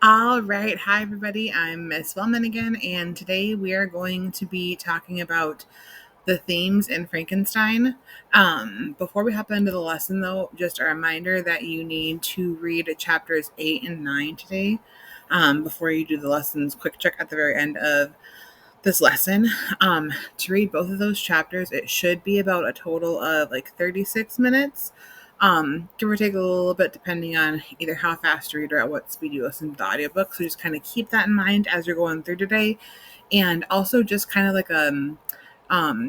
All right. Hi, everybody. I'm Miss Wellman again, and today we are going to be talking about the themes in Frankenstein. Before we hop into the lesson, though, just a reminder that you need to read chapters 8 and 9 today before you do the lessons. Quick check at the very end of this lesson. To read both of those chapters, it should be about a total of like 36 minutes. Give or take a little bit depending on either how fast you read or at what speed you listen to the audiobook. So just kind of keep that in mind as you're going through today. And also just kind of like a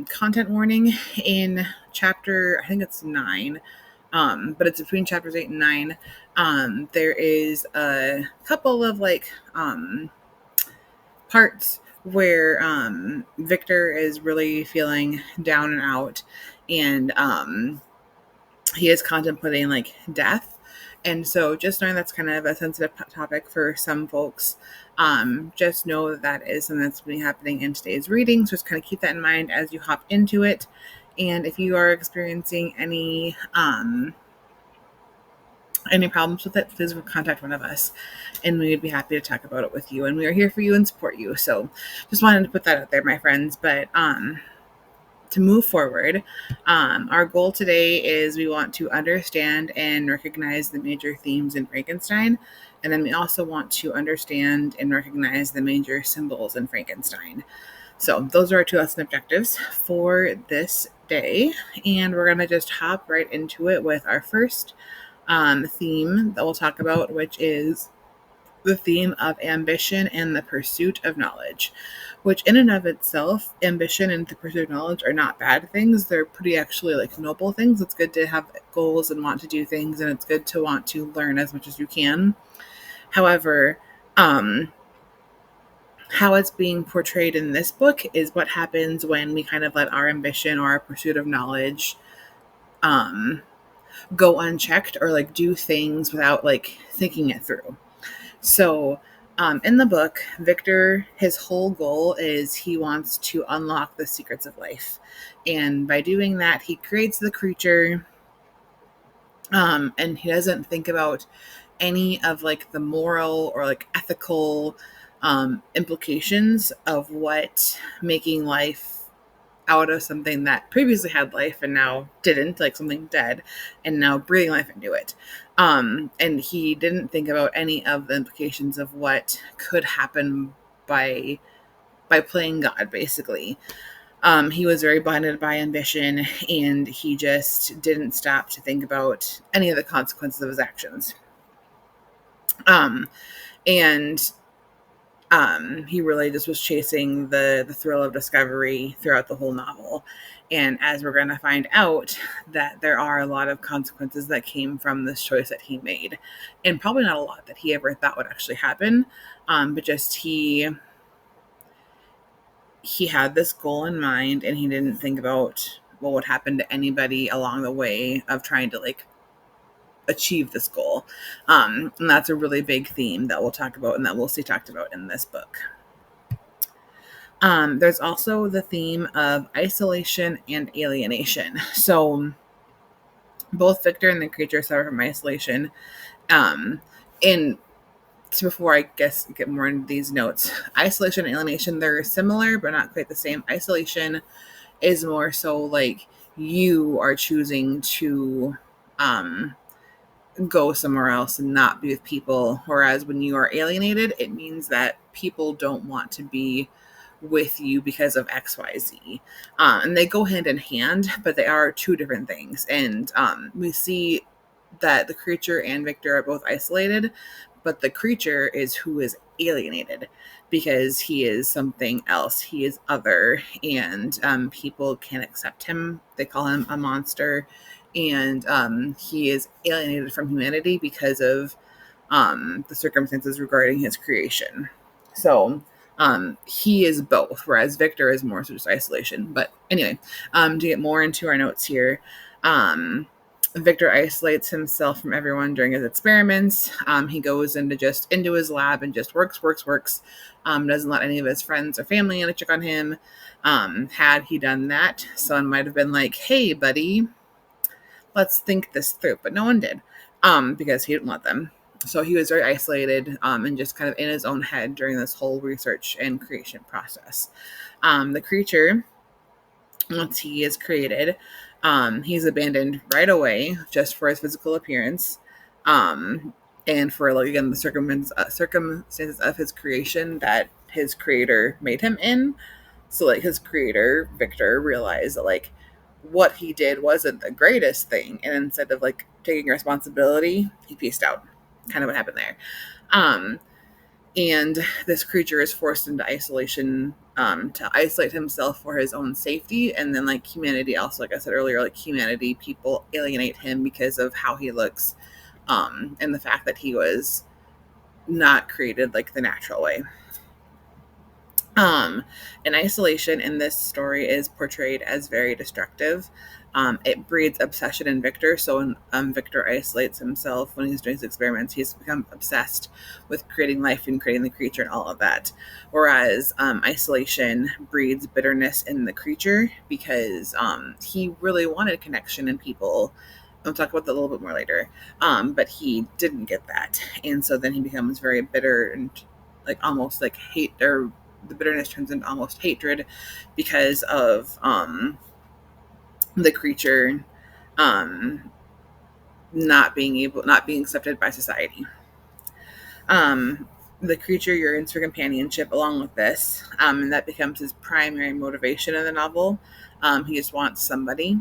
content warning in chapter, I think it's 9. But it's between chapters 8 and 9. There is a couple of parts where Victor is really feeling down and out, and he is contemplating like death. And so just knowing that's kind of a sensitive topic for some folks, just know that is something that's been happening in today's reading. So just kind of keep that in mind as you hop into it. And if you are experiencing any problems with it, please contact one of us and we would be happy to talk about it with you. And we are here for you and support you. So just wanted to put that out there, my friends. But to move forward, our goal today is we want to understand and recognize the major themes in Frankenstein. And then we also want to understand and recognize the major symbols in Frankenstein. So those are our 2 lesson objectives for this day. And we're going to just hop right into it with our first theme that we'll talk about, which is the theme of ambition and the pursuit of knowledge, which in and of itself, ambition and the pursuit of knowledge are not bad things. They're pretty actually like noble things. It's good to have goals and want to do things, and it's good to want to learn as much as you can. However, how it's being portrayed in this book is what happens when we kind of let our ambition or our pursuit of knowledge go unchecked, or like do things without like thinking it through. So in the book, Victor, his whole goal is he wants to unlock the secrets of life. And by doing that, he creates the creature, and he doesn't think about any of like the moral or like ethical implications of what making life out of something that previously had life and now didn't, like something dead, and now breathing life into it. And he didn't think about any of the implications of what could happen by playing God, basically. He was very blinded by ambition, and he just didn't stop to think about any of the consequences of his actions. And he really just was chasing the thrill of discovery throughout the whole novel. And as we're going to find out, that there are a lot of consequences that came from this choice that he made. And probably not a lot that he ever thought would actually happen. But just he had this goal in mind, and he didn't think about what would happen to anybody along the way of trying to like achieve this goal. And that's a really big theme that we'll talk about and that we'll see talked about in this book. There's also the theme of isolation and alienation. So both Victor and the creature suffer from isolation. And so before I guess get more into these notes, isolation and alienation, they're similar but not quite the same. Isolation is more so like you are choosing to go somewhere else and not be with people, whereas when you are alienated, it means that people don't want to be with you because of XYZ. And they go hand in hand, but they are 2 different things. And we see that the creature and Victor are both isolated, but the creature is who is alienated because he is something else. He is other, and people can't accept him. They call him a monster, and he is alienated from humanity because of the circumstances regarding his creation. So he is both, whereas Victor is more so just isolation. But anyway, to get more into our notes here, Victor isolates himself from everyone during his experiments. He goes into his lab and just works. Doesn't let any of his friends or family check on him. Had he done that, someone might have been like, "Hey, buddy, let's think this through." But no one did, because he didn't let them. So he was very isolated and just kind of in his own head during this whole research and creation process. The creature, once he is created, he's abandoned right away just for his physical appearance. And for, like, again, the circumstances of his creation that his creator made him in. So, like, his creator, Victor, realized that, like, what he did wasn't the greatest thing. And instead of, like, taking responsibility, he pieced out. Kind of what happened there. Um, and this creature is forced into isolation, to isolate himself for his own safety. And then, like, humanity also, like I said earlier, like, humanity, people alienate him because of how he looks, and the fact that he was not created like the natural way. And isolation in this story is portrayed as very destructive. It breeds obsession in Victor. So when Victor isolates himself when he's doing his experiments, he's become obsessed with creating life and creating the creature and all of that. Whereas isolation breeds bitterness in the creature because he really wanted connection and people. I'll talk about that a little bit more later. But he didn't get that. And so then he becomes very bitter and, like, almost like hate, or the bitterness turns into almost hatred because of the creature not being accepted by society. The creature yearns for companionship along with this, and that becomes his primary motivation in the novel. He just wants somebody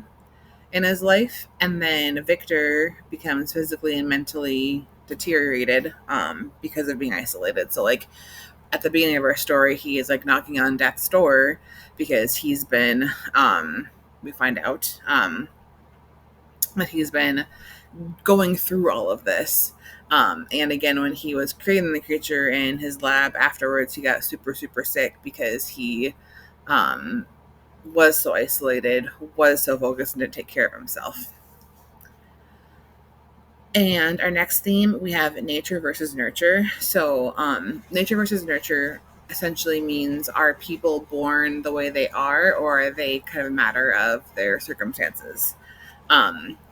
in his life. And then Victor becomes physically and mentally deteriorated because of being isolated. So, like, at the beginning of our story, he is, like, knocking on death's door because he's been, we find out that he's been going through all of this. And again, when he was creating the creature in his lab afterwards, he got super, super sick because he was so isolated, was so focused, and didn't take care of himself. And our next theme, we have nature versus nurture. So nature versus nurture essentially means, are people born the way they are, or are they kind of a matter of their circumstances?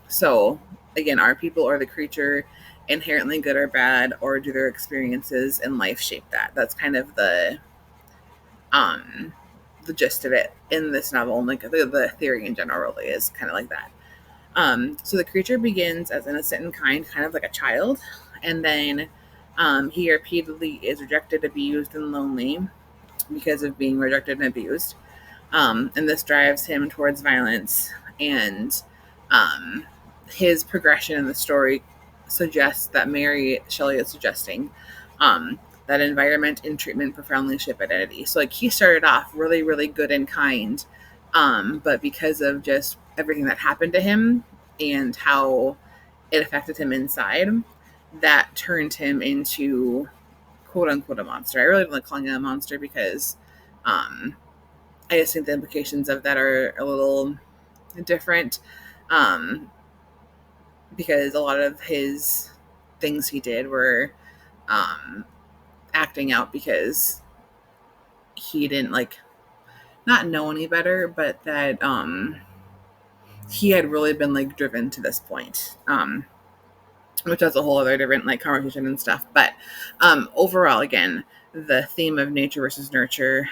So again, are people or the creature inherently good or bad, or do their experiences in life shape that? That's kind of the gist of it in this novel. And, like, the theory in general really is kind of like that. So the creature begins as innocent and kind of like a child, and then he repeatedly is rejected, abused, and lonely because of being rejected and abused. And this drives him towards violence. And his progression in the story suggests that Mary Shelley is suggesting that environment and treatment profoundly shape identity. So, like, he started off really, really good and kind, but because of just everything that happened to him and how it affected him inside, that turned him into, quote unquote, a monster. I really don't like calling him a monster because I just think the implications of that are a little different, because a lot of his things he did were acting out because he didn't, like, not know any better, but that he had really been, like, driven to this point, which is a whole other different, like, conversation and stuff. But overall, again, the theme of nature versus nurture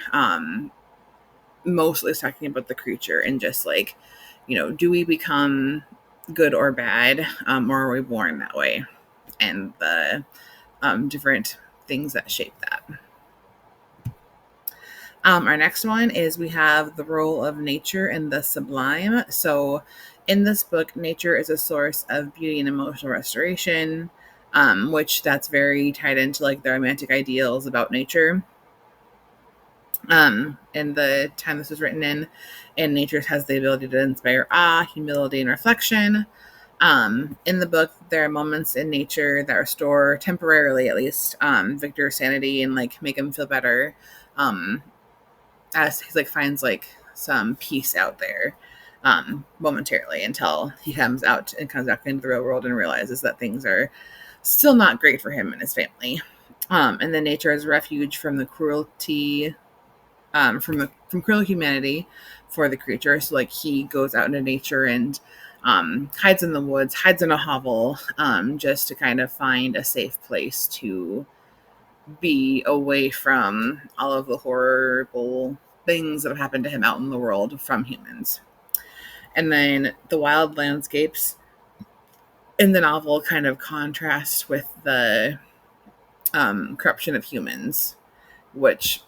mostly is talking about the creature and just, like, do we become good or bad, or are we born that way, and the different things that shape that. Our next one is, we have the role of nature and the sublime. So in this book, nature is a source of beauty and emotional restoration, which that's very tied into, like, the romantic ideals about nature. In the time this was written in, and nature has the ability to inspire awe, humility, and reflection. In the book, there are moments in nature that restore, temporarily at least, Victor's sanity and, like, make him feel better, as he, like, finds, like, some peace out there, momentarily, until he comes back into the real world and realizes that things are still not great for him and his family. And then nature is a refuge from the cruelty, from cruel humanity for the creature. So, like, he goes out into nature and hides in the woods, hides in a hovel, just to kind of find a safe place to be away from all of the horrible things that have happened to him out in the world from humans. And then the wild landscapes in the novel kind of contrast with the corruption of humans, which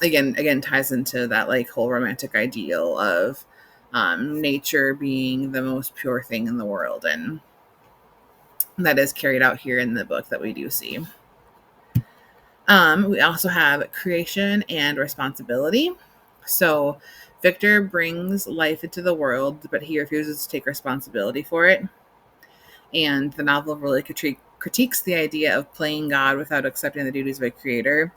again ties into that like whole romantic ideal of nature being the most pure thing in the world, and that is carried out here in the book that we do see. We also have creation and responsibility. So Victor brings life into the world, but he refuses to take responsibility for it. And the novel really critiques the idea of playing God without accepting the duties of a creator.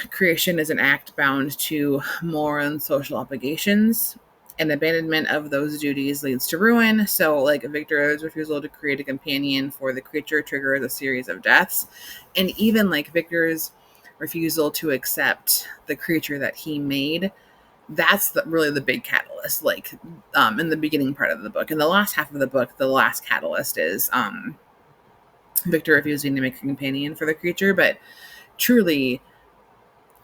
Creation is an act bound to moral and social obligations, and abandonment of those duties leads to ruin. So, like Victor's refusal to create a companion for the creature triggers a series of deaths, and even like Victor's refusal to accept the creature that he made. That's really the big catalyst. Like in the beginning part of the book, in the last half of the book, the last catalyst is Victor refusing to make a companion for the creature, but truly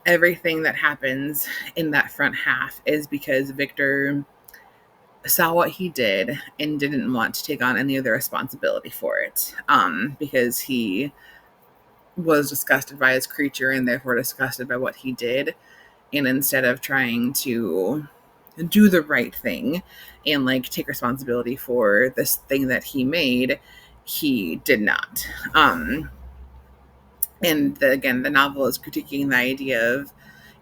everything that happens in that front half is because Victor saw what he did and didn't want to take on any of the responsibility for it, because he was disgusted by his creature and therefore disgusted by what he did. And instead of trying to do the right thing and like take responsibility for this thing that he made, he did not. And again, the novel is critiquing the idea of,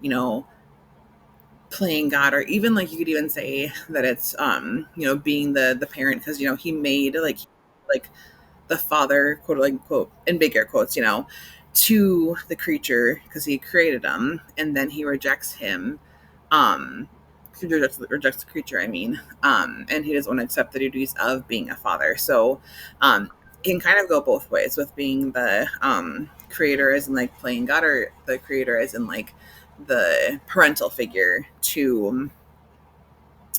you know, playing God, or even like you could even say that it's being the parent, because he made like the father, quote unquote, in big air quotes, to the creature because he created him, and then he rejects him. He rejects the creature, I mean, and he doesn't want to accept the duties of being a father. So it can kind of go both ways, with being the creator as in like playing God, or the creator as in like the parental figure to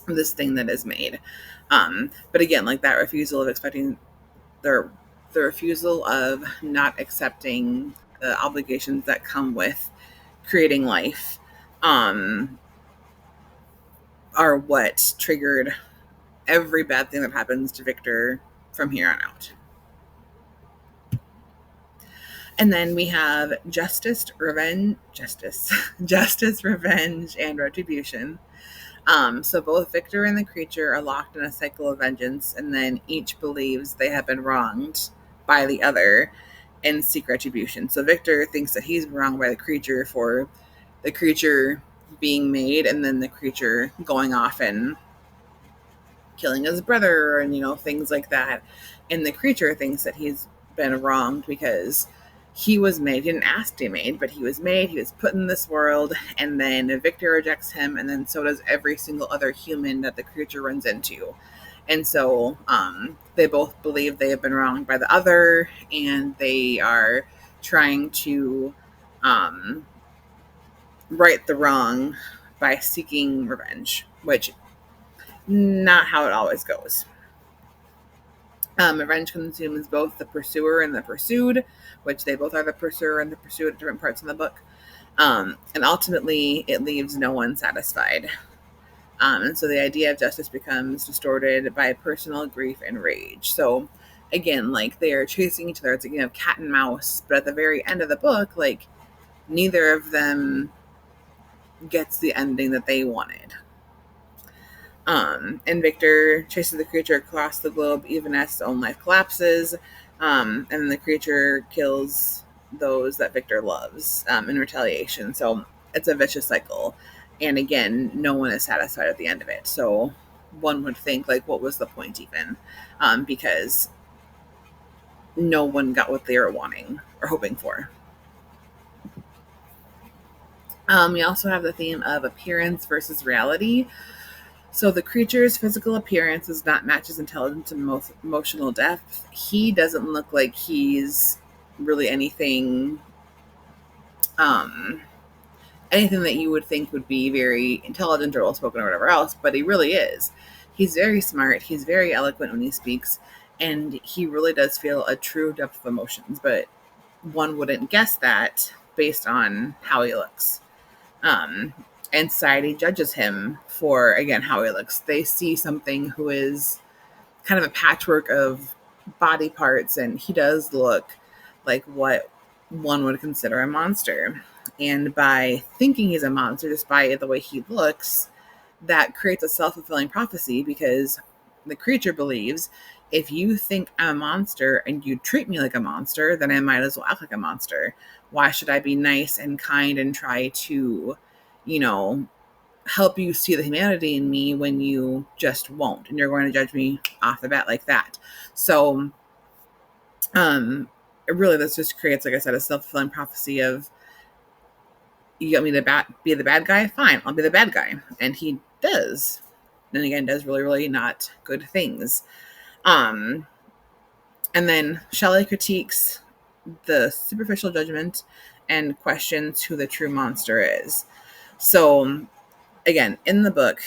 this thing that is made. But again, like that refusal of expecting the refusal of not accepting the obligations that come with creating life are what triggered every bad thing that happens to Victor from here on out. And then we have justice, revenge, and retribution. So both Victor and the creature are locked in a cycle of vengeance, and then each believes they have been wronged by the other and seek retribution. So Victor thinks that he's wronged by the creature for the creature being made, and then the creature going off and killing his brother, and things like that. And the creature thinks that he's been wronged because he was made. He didn't ask to be made, but he was made. He was put in this world, and then Victor rejects him, and then so does every single other human that the creature runs into. And so they both believe they have been wronged by the other, and they are trying to right the wrong by seeking revenge, which not how it always goes. Revenge consumes both the pursuer and the pursued, which they both are the pursuer and the pursued at different parts in the book. And ultimately, it leaves no one satisfied. And so the idea of justice becomes distorted by personal grief and rage. So again, like they are chasing each other. It's a cat and mouse. But at the very end of the book, like neither of them gets the ending that they wanted. And Victor chases the creature across the globe even as his own life collapses. And then the creature kills those that Victor loves in retaliation. So it's a vicious cycle. And again, no one is satisfied at the end of it. So one would think, like, what was the point even? Because no one got what they were wanting or hoping for. We also have the theme of appearance versus reality. So the creature's physical appearance does not match his intelligence and emotional depth. He doesn't look like he's really anything that you would think would be very intelligent or well-spoken or whatever else, but he really is. He's very smart. He's very eloquent when he speaks, and he really does feel a true depth of emotions. But one wouldn't guess that based on how he looks. Um, and society judges him for, again, how he looks. They see something who is kind of a patchwork of body parts, and he does look like what one would consider a monster. And by thinking he's a monster just by the way he looks, that creates a self-fulfilling prophecy, because the creature believes, if you think I'm a monster and you treat me like a monster, then I might as well act like a monster. Why should I be nice and kind and try to, you know, help you see the humanity in me when you just won't, and you're going to judge me off the bat like that? So really, this just creates, like I said, a self-fulfilling prophecy of, you want me to be the bad guy? Fine, I'll be the bad guy. And he does. And again, does really, really not good things. Um, and then Shelley critiques the superficial judgment and questions who the true monster is. So, again, in the book,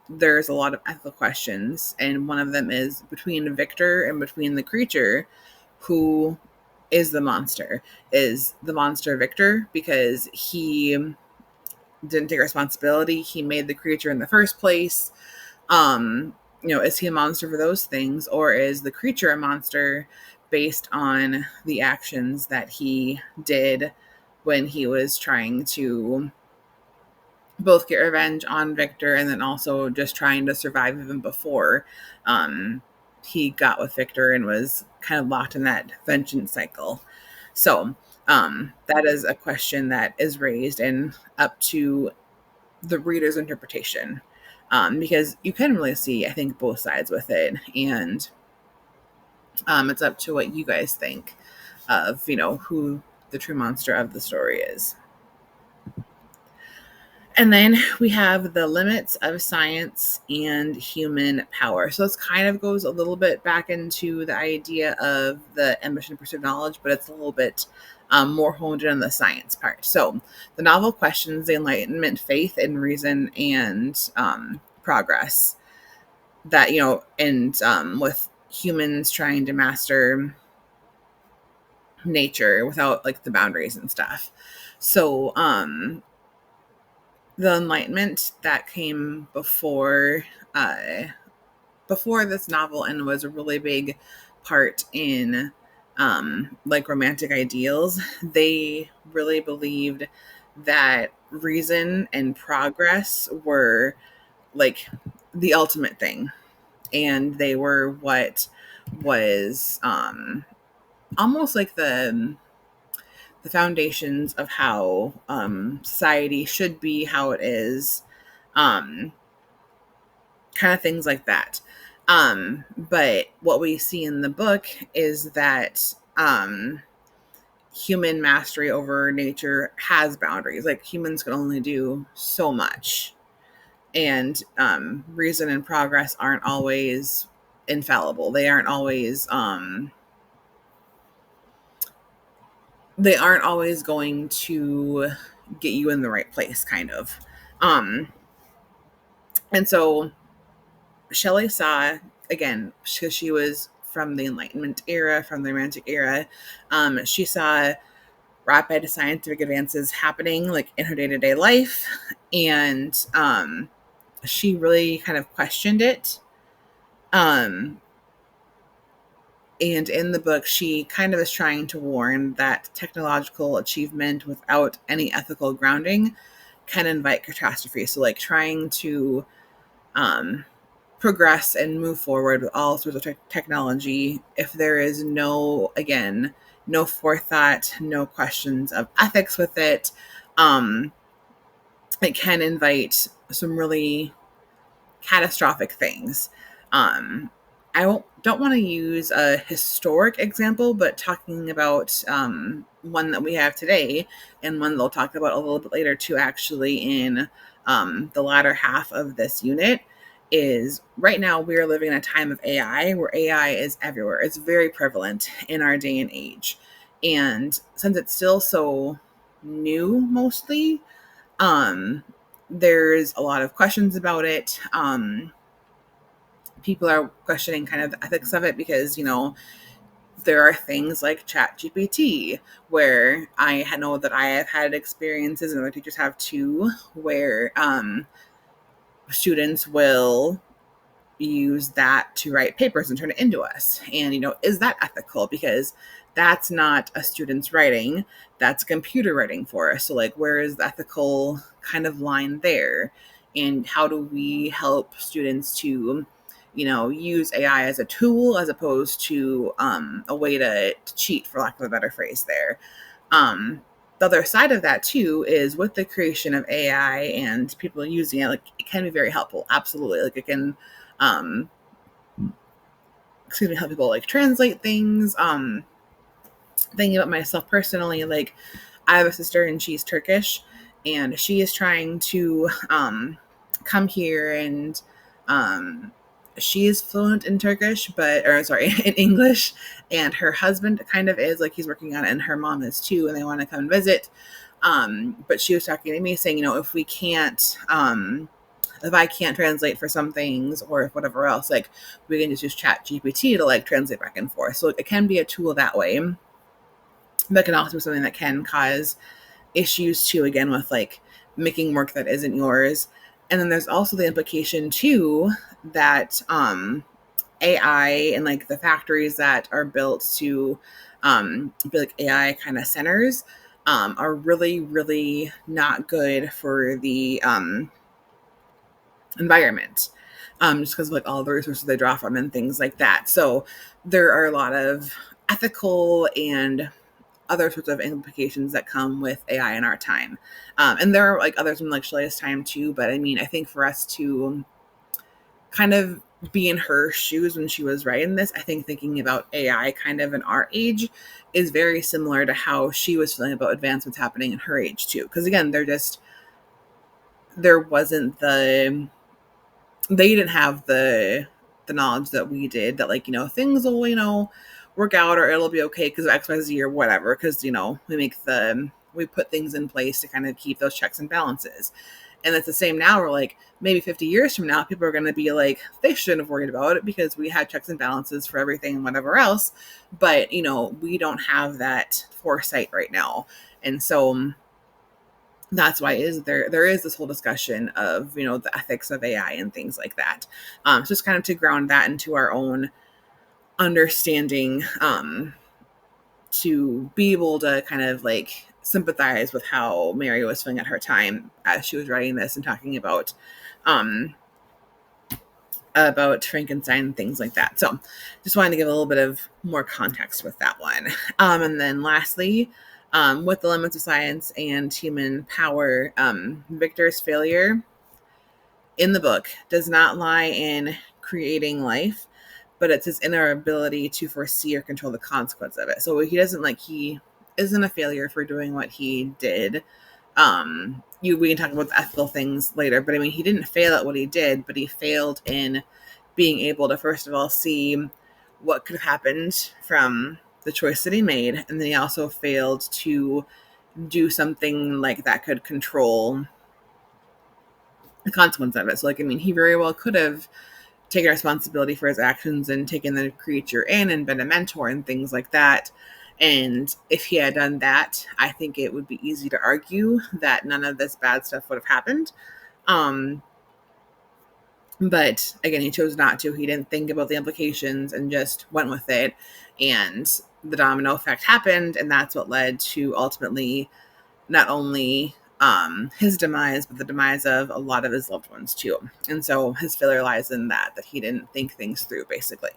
there's a lot of ethical questions, and one of them is between Victor and between the creature, who is the monster? Is the monster Victor because he didn't take responsibility? He made the creature in the first place. Is he a monster for those things, or is the creature a monster based on the actions that he did when he was trying to both get revenge on Victor and then also just trying to survive even before he got with Victor and was kind of locked in that vengeance cycle? So that is a question that is raised and up to the reader's interpretation, because you can really see, I think, both sides with it, and it's up to what you guys think of, who the true monster of the story is. And then we have the limits of science and human power. So this kind of goes a little bit back into the idea of the ambition and pursuit of knowledge, but it's a little bit more honed in on the science part. So the novel questions the Enlightenment, faith in reason, and progress. That, and with humans trying to master nature without like the boundaries and stuff. So the Enlightenment that came before this novel and was a really big part in like romantic ideals. They really believed that reason and progress were like the ultimate thing, and they were what was almost like the foundations of how society should be, how it is, kind of things like that. But what we see in the book is that human mastery over nature has boundaries. Like, humans can only do so much, and reason and progress aren't always infallible. They aren't always going to get you in the right place, kind of. And so Shelley saw, again, because she was from the Enlightenment era, from the Romantic era, she saw rapid scientific advances happening like in her day-to-day life, and she really kind of questioned it. And in the book, she kind of is trying to warn that technological achievement without any ethical grounding can invite catastrophe. So, like, trying to progress and move forward with all sorts of technology, if there is no forethought, no questions of ethics with it, it can invite some really catastrophic things. I don't want to use a historic example, but talking about one that we have today, and one they'll talk about a little bit later too, actually, in the latter half of this unit, is right now we are living in a time of AI where AI is everywhere. It's very prevalent in our day and age. And since it's still so new mostly, there's a lot of questions about it. people are questioning kind of the ethics of it because, there are things like ChatGPT where I know that I have had experiences and other teachers have too, where students will use that to write papers and turn it into us. And, is that ethical? Because that's not a student's writing, that's computer writing for us. So, like, where is the ethical kind of line there? And how do we help students to, use AI as a tool as opposed to a way to cheat, for lack of a better phrase there? The other side of that too is with the creation of AI and people using it, like it can be very helpful. Absolutely. Like it can um help people like translate things. Thinking about myself personally, like I have a sister and she's Turkish and she is trying to come here and um she is fluent in Turkish, in English, and her husband kind of is, like he's working on it, and her mom is too, and they want to come and visit. But she was talking to me saying, if I can't translate for some things or if whatever else, like we can just use Chat GPT to like translate back and forth. So it can be a tool that way, but can also be something that can cause issues too, again, with like making work that isn't yours. And then there's also the implication too that AI and like the factories that are built to be like AI kind of centers are really, really not good for the environment, just because of like all the resources they draw from and things like that. So there are a lot of ethical and other sorts of implications that come with AI in our time. And there are like others in like Shalea's time too. But I mean, I think for us to kind of be in her shoes when she was writing this, I think thinking about AI kind of in our age is very similar to how she was feeling about advancements happening in her age too. Because again, there wasn't they didn't have the knowledge that we did, that like, things will, work out or it'll be okay because of XYZ or whatever, because we put things in place to kind of keep those checks and balances. And it's the same now. We're like, maybe 50 years from now, people are going to be like, they shouldn't have worried about it because we had checks and balances for everything and whatever else. But, we don't have that foresight right now. And so that's why there is this whole discussion of, the ethics of AI and things like that. So just kind of to ground that into our own understanding, to be able to kind of like sympathize with how Mary was feeling at her time as she was writing this and talking about Frankenstein and things like that. So just wanted to give a little bit of more context with that one. And then lastly, with the limits of science and human power, Victor's failure in the book does not lie in creating life, but it's his inability to foresee or control the consequence of it. So he isn't a failure for doing what he did. We can talk about the ethical things later, but I mean, he didn't fail at what he did, but he failed in being able to, first of all, see what could have happened from the choice that he made. And then he also failed to do something like that could control the consequence of it. So, like, I mean, he very well could have taken responsibility for his actions and taken the creature in and been a mentor and things like that. And if he had done that, I think it would be easy to argue that none of this bad stuff would have happened. But again, he chose not to. He didn't think about the implications and just went with it. And the domino effect happened. And that's what led to ultimately not only his demise, but the demise of a lot of his loved ones too. And so his failure lies in that he didn't think things through, basically.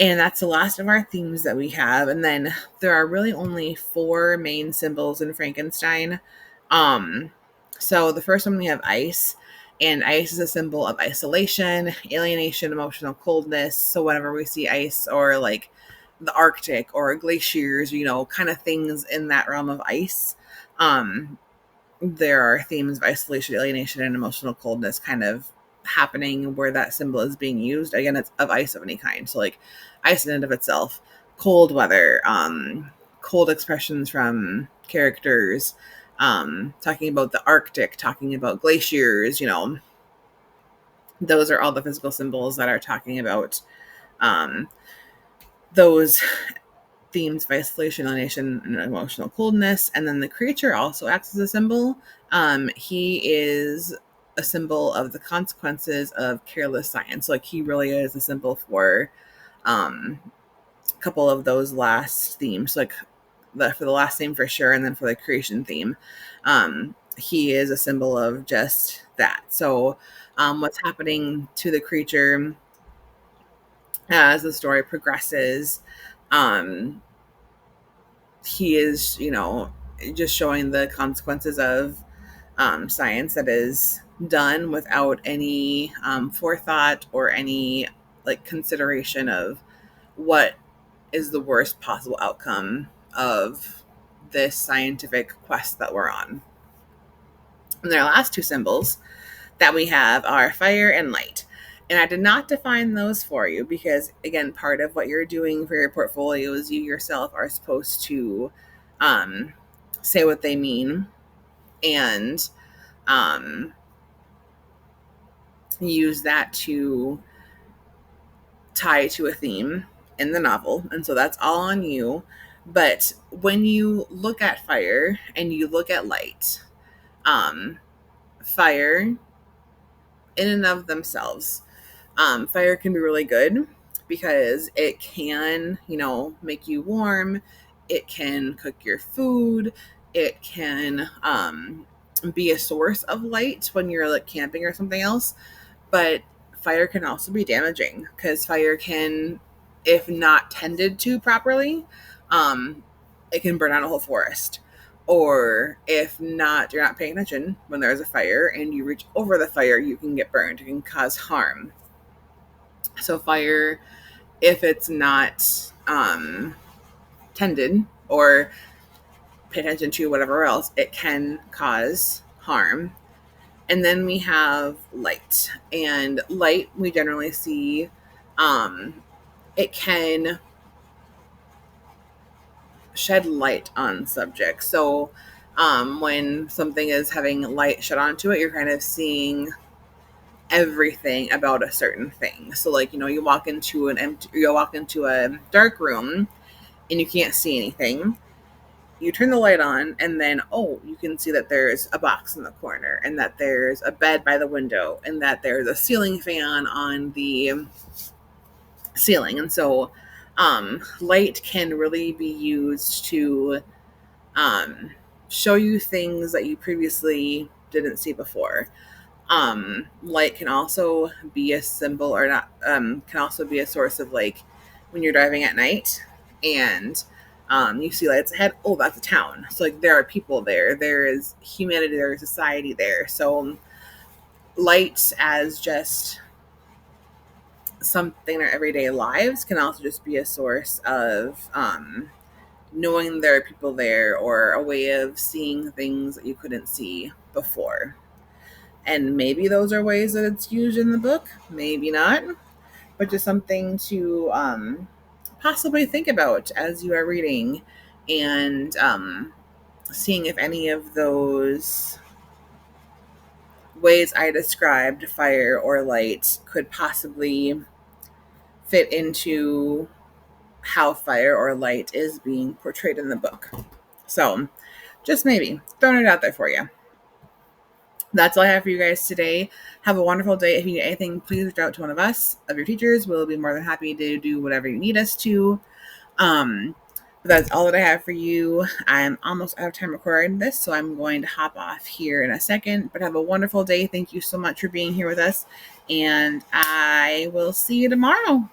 And that's the last of our themes that we have. And then there are really only 4 main symbols in Frankenstein. So the first one, we have ice. And ice is a symbol of isolation, alienation, emotional coldness. So whenever we see ice or like the Arctic or glaciers, kind of things in that realm of ice, there are themes of isolation, alienation, and emotional coldness kind of happening where that symbol is being used. Again, it's of ice of any kind. So like ice in and of itself, cold weather, cold expressions from characters, talking about the Arctic, talking about glaciers, Those are all the physical symbols that are talking about um, those themes of isolation, alienation, and emotional coldness. And then the creature also acts as a symbol. He is a symbol of the consequences of careless science. Like, he really is a symbol for a couple of those last themes, like for the last theme for sure, and then for the creation theme. He is a symbol of just that. So what's happening to the creature as the story progresses, um, he is, just showing the consequences of science that is done without any forethought or any like consideration of what is the worst possible outcome of this scientific quest that we're on. And their last two symbols that we have are fire and light. And I did not define those for you because, again, part of what you're doing for your portfolio is you yourself are supposed to say what they mean and use that to tie to a theme in the novel. And so that's all on you. But when you look at fire and you look at light, fire in and of themselves, fire can be really good because it can, make you warm. It can cook your food. It can be a source of light when you're like camping or something else. But fire can also be damaging because fire can, if not tended to properly, it can burn out a whole forest. Or if not, you're not paying attention when there's a fire and you reach over the fire, you can get burned. It can cause harm. So fire, if it's not tended or pay attention to, whatever else, it can cause harm. And then we have light. And light, we generally see, it can shed light on subjects. So when something is having light shed onto it, you're kind of seeing everything about a certain thing. So like, you walk into a dark room and you can't see anything. You turn the light on and then, you can see that there's a box in the corner and that there's a bed by the window and that there's a ceiling fan on the ceiling. And so light can really be used to show you things that you previously didn't see before. Light can also be a symbol or not, can also be a source of like when you're driving at night and you see lights ahead. Oh, that's a town. So like there are people there. There is humanity. There is society there. So light as just something in our everyday lives can also just be a source of knowing there are people there or a way of seeing things that you couldn't see before. And maybe those are ways that it's used in the book, maybe not, but just something to possibly think about as you are reading and seeing if any of those ways I described, fire or light, could possibly fit into how fire or light is being portrayed in the book. So just maybe throwing it out there for you. That's all I have for you guys today. Have a wonderful day. If you need anything, please reach out to one of us, of your teachers. We'll be more than happy to do whatever you need us to. But that's all that I have for you. I'm almost out of time recording this, so I'm going to hop off here in a second. But have a wonderful day. Thank you so much for being here with us. And I will see you tomorrow.